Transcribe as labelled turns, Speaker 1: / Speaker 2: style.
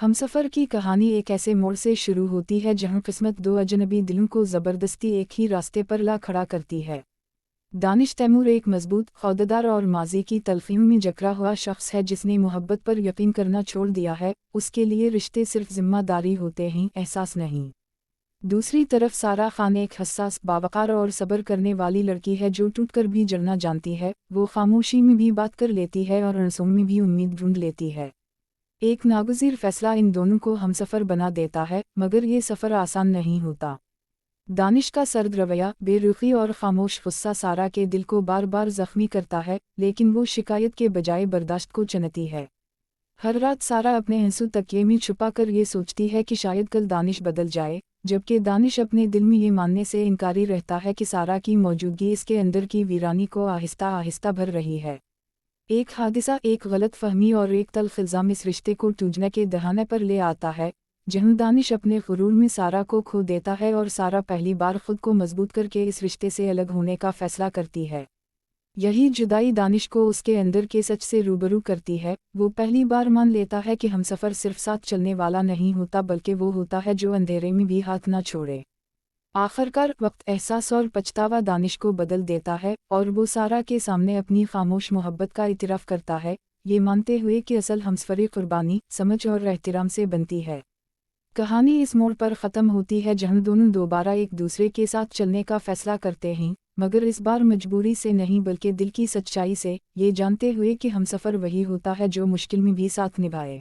Speaker 1: हमसफ़र की कहानी एक ऐसे मोड़ से शुरू होती है जहां किस्मत दो अजनबी दिलों को ज़बरदस्ती एक ही रास्ते पर ला खड़ा करती है। दानिश तैमूर एक मजबूत, खौददार और माजी की तलखीम में जकड़ा हुआ शख्स है जिसने मोहब्बत पर यकीन करना छोड़ दिया है। उसके लिए रिश्ते सिर्फ जिम्मेदारी होते हैं, एहसास नहीं। दूसरी तरफ सारा खान एक हसास, बावकार और सब्र करने वाली लड़की है जो टूटकर भी जलना जानती है। वो खामोशी में भी बात कर लेती है और अनसों में भी उम्मीद ढूंढ लेती है। एक नागुज़ीर फैसला इन दोनों को हमसफ़र बना देता है, मगर ये सफ़र आसान नहीं होता। दानिश का सर्द रवैया, बेरुखी और खामोश गुस्सा सारा के दिल को बार बार ज़ख्मी करता है, लेकिन वो शिकायत के बजाय बर्दाश्त को चुनती है। हर रात सारा अपने आंसू तकिए में छुपा कर ये सोचती है कि शायद कल दानिश बदल जाए, जबकि दानिश अपने दिल में ये मानने से इनकारी रहता है कि सारा की मौजूदगी इसके अंदर की वीरानी को आहिस्ता आहिस्ता भर रही है। एक हादसा, एक गलत फहमी और एक तल्ख़ इल्ज़ाम इस रिश्ते को टूटने के दहाने पर ले आता है, जहां दानिश अपने गुरूर में सारा को खो देता है और सारा पहली बार खुद को मजबूत करके इस रिश्ते से अलग होने का फैसला करती है। यही जुदाई दानिश को उसके अंदर के सच से रूबरू करती है। वो पहली बार मान लेता है कि हमसफ़र सिर्फ साथ चलने वाला नहीं होता, बल्कि वो होता है जो अंधेरे में भी हाथ ना छोड़े। आखिरकार वक्त, एहसास और पछतावा दानिश को बदल देता है और वो सारा के सामने अपनी खामोश मोहब्बत का इतराफ़ करता है, ये मानते हुए कि असल हमसफ़री कुर्बानी, समझ और एहतराम से बनती है। कहानी इस मोड़ पर ख़त्म होती है जहां दोनों दोबारा एक दूसरे के साथ चलने का फ़ैसला करते हैं, मगर इस बार मजबूरी से नहीं बल्कि दिल की सच्चाई से, ये जानते हुए कि हमसफ़र वही होता है जो मुश्किल में भी साथ निभाए।